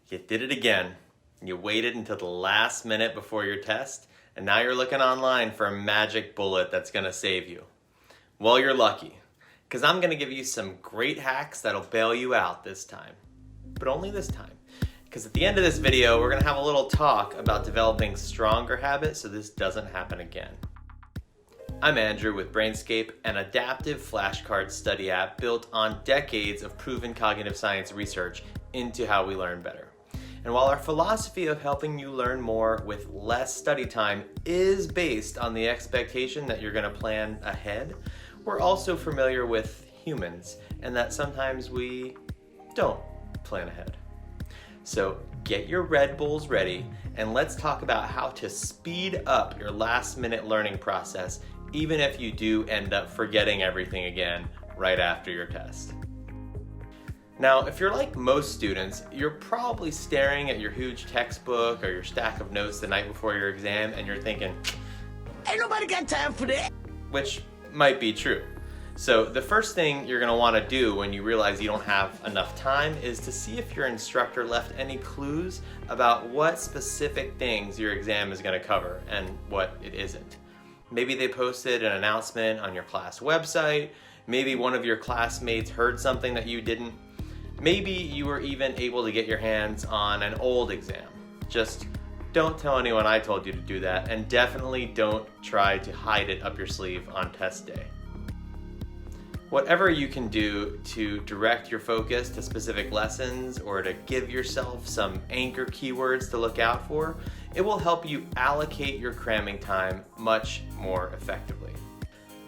You did it again. You waited until the last minute before your test, and now you're looking online for a magic bullet that's going to save you. Well, you're lucky, because I'm going to give you some great hacks that'll bail you out this time. But only this time. Because at the end of this video, we're going to have a little talk about developing stronger habits so this doesn't happen again. I'm Andrew with Brainscape, an adaptive flashcard study app built on decades of proven cognitive science research into how we learn better. And while our philosophy of helping you learn more with less study time is based on the expectation that you're going to plan ahead, we're also familiar with humans and that sometimes we don't plan ahead. So get your Red Bulls ready and let's talk about how to speed up your last minute learning process, even if you do end up forgetting everything again right after your test. Now, if you're like most students, you're probably staring at your huge textbook or your stack of notes the night before your exam and you're thinking, ain't nobody got time for that, which might be true. So the first thing you're gonna wanna do when you realize you don't have enough time is to see if your instructor left any clues about what specific things your exam is gonna cover and what it isn't. Maybe they posted an announcement on your class website, maybe one of your classmates heard something that you didn't. Maybe you were even able to get your hands on an old exam. Just don't tell anyone I told you to do that, and definitely don't try to hide it up your sleeve on test day. Whatever you can do to direct your focus to specific lessons or to give yourself some anchor keywords to look out for, it will help you allocate your cramming time much more effectively.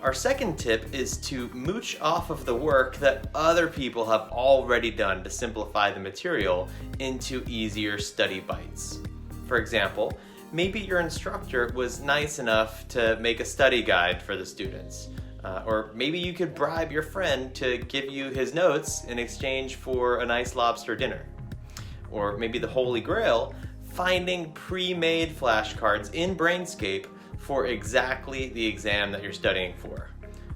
Our second tip is to mooch off of the work that other people have already done to simplify the material into easier study bites. For example, maybe your instructor was nice enough to make a study guide for the students. Or maybe you could bribe your friend to give you his notes in exchange for a nice lobster dinner. Or maybe the Holy Grail, finding pre-made flashcards in Brainscape for exactly the exam that you're studying for.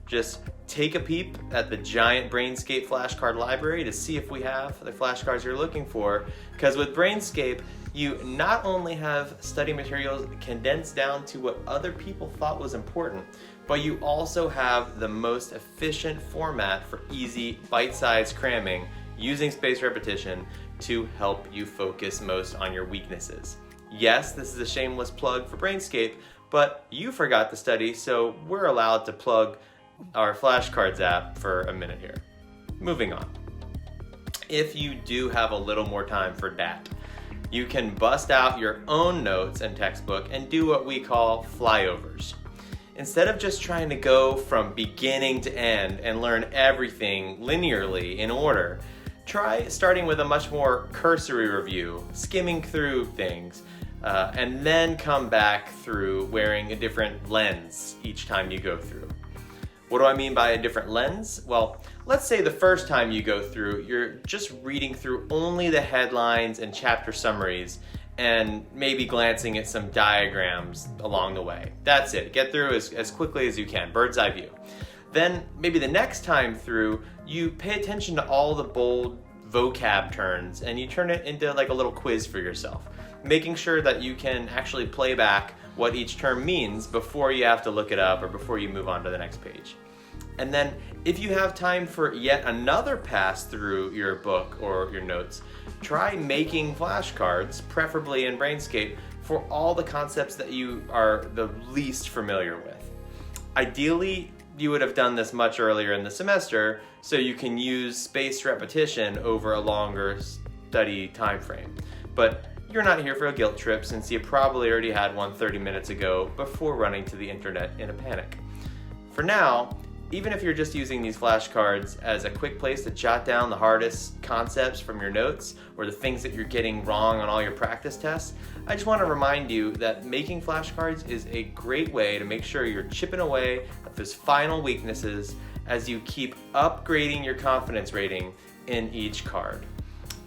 Just take a peep at the giant Brainscape flashcard library to see if we have the flashcards you're looking for, because with Brainscape, you not only have study materials condensed down to what other people thought was important, but you also have the most efficient format for easy, bite-sized cramming using spaced repetition to help you focus most on your weaknesses. Yes, this is a shameless plug for Brainscape, but you forgot to study, so we're allowed to plug our flashcards app for a minute here. Moving on. If you do have a little more time for that, you can bust out your own notes and textbook and do what we call flyovers. Instead of just trying to go from beginning to end and learn everything linearly in order, try starting with a much more cursory review, skimming through things, and then come back through wearing a different lens each time you go through. What do I mean by a different lens? Well, let's say the first time you go through, you're just reading through only the headlines and chapter summaries and maybe glancing at some diagrams along the way. That's it. Get through as quickly as you can, bird's eye view. Then maybe the next time through, you pay attention to all the bold vocab turns and you turn it into like a little quiz for yourself, making sure that you can actually play back what each term means before you have to look it up or before you move on to the next page. And then if you have time for yet another pass through your book or your notes, try making flashcards, preferably in Brainscape, for all the concepts that you are the least familiar with. Ideally, you would have done this much earlier in the semester so you can use spaced repetition over a longer study time frame. But you're not here for a guilt trip since you probably already had one 30 minutes ago before running to the internet in a panic. For now, even if you're just using these flashcards as a quick place to jot down the hardest concepts from your notes or the things that you're getting wrong on all your practice tests, I just want to remind you that making flashcards is a great way to make sure you're chipping away at those final weaknesses as you keep upgrading your confidence rating in each card.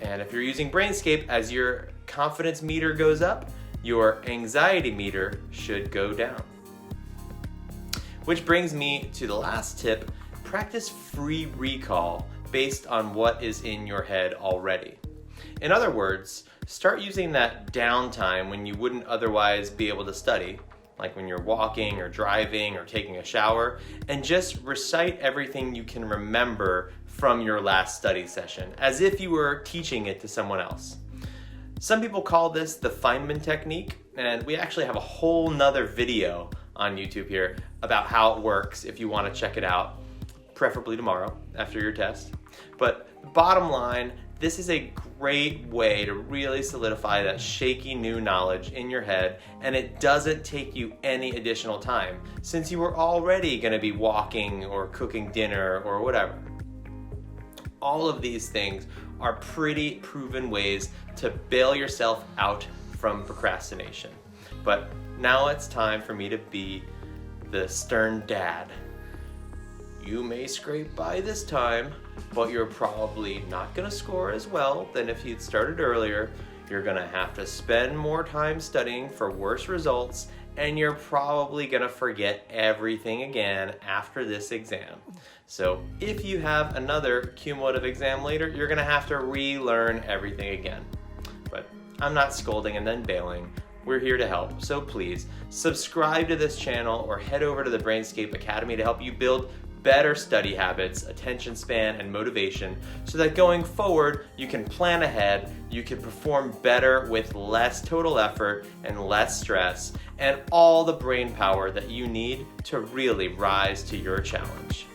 And if you're using Brainscape, as your confidence meter goes up, your anxiety meter should go down. Which brings me to the last tip: practice free recall based on what is in your head already. In other words, start using that downtime when you wouldn't otherwise be able to study, like when you're walking or driving or taking a shower, and just recite everything you can remember from your last study session, as if you were teaching it to someone else. Some people call this the Feynman technique, and we actually have a whole nother video on YouTube here about how it works if you want to check it out, preferably tomorrow after your test. But bottom line, this is a great way to really solidify that shaky new knowledge in your head, and it doesn't take you any additional time since you were already going to be walking or cooking dinner or whatever. All of these things are pretty proven ways to bail yourself out from procrastination. But now it's time for me to be the stern dad. You may scrape by this time, but you're probably not going to score as well than if you'd started earlier. You're going to have to spend more time studying for worse results, and you're probably going to forget everything again after this exam. So if you have another cumulative exam later, you're going to have to relearn everything again. But I'm not scolding and then bailing. We're here to help, so please subscribe to this channel or head over to the Brainscape Academy to help you build better study habits, attention span, and motivation so that going forward, you can plan ahead, you can perform better with less total effort and less stress, and all the brain power that you need to really rise to your challenge.